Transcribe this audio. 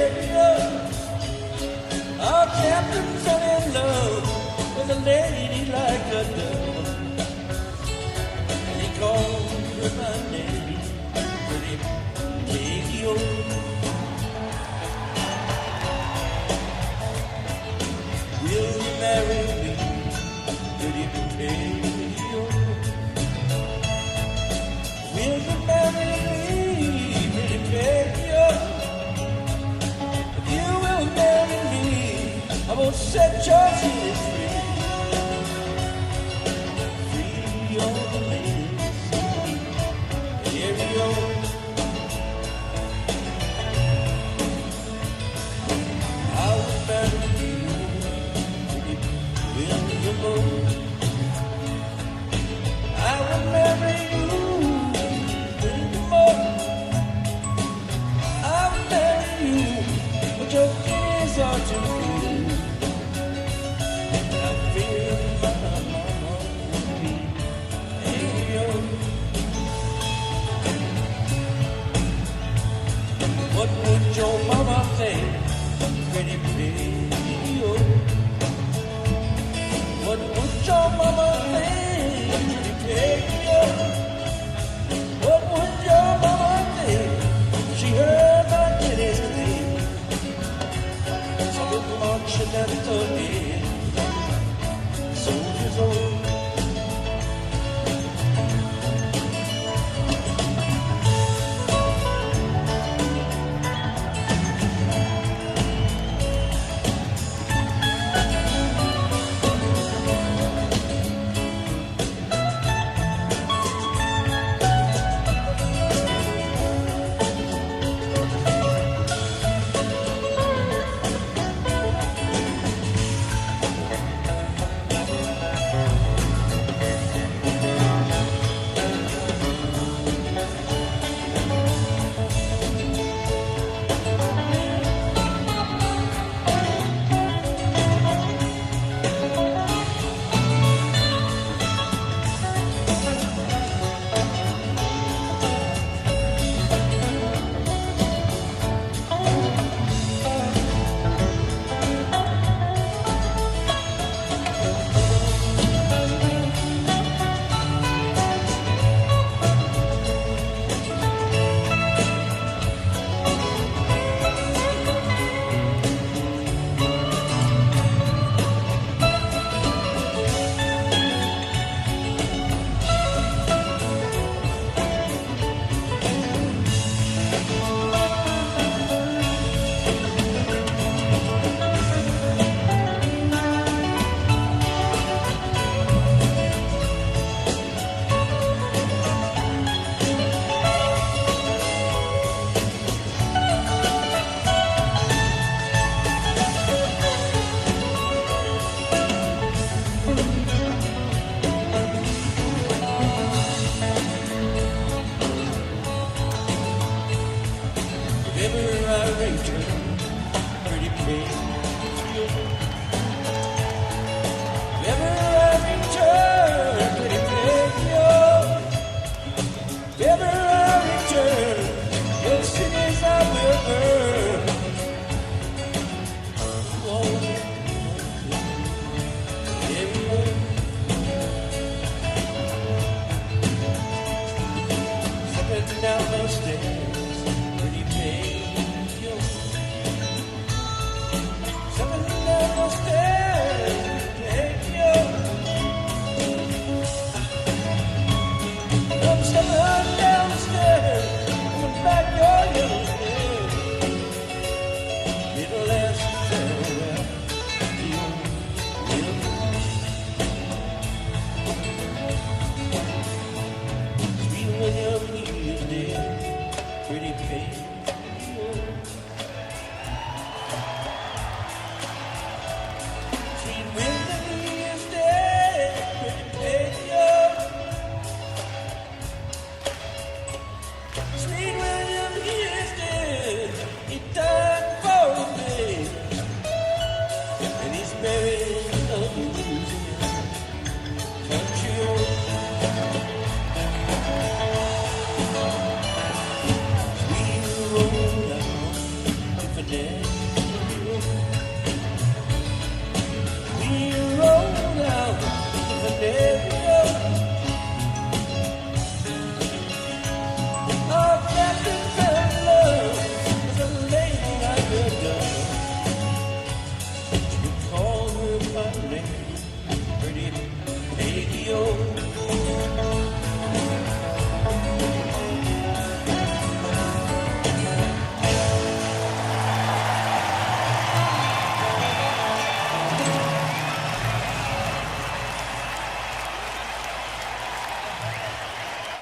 imperial. Our captain fell in love with a lady like a dove, and he called her my name, pretty Peggy-O. Will you marry me, pretty Peggy-O? Will you marry me, pretty Peggy-O? If you will marry me, I will set your cities free. Free all the ladies, Peggy-O. I will marry you, pretty William-O. I will marry you, William-O. I will marry you, but your feelings are too good. I feel my mama would be Peggy-O. What would your mama think, pretty Peggy-O? What would your mama think, pretty Peggy-O? What would your mama think if she heard my daddy's name? So look marching at the head, soldiers old. We rolled out the Philadelphia. Our captain fell in love with a lady I could love.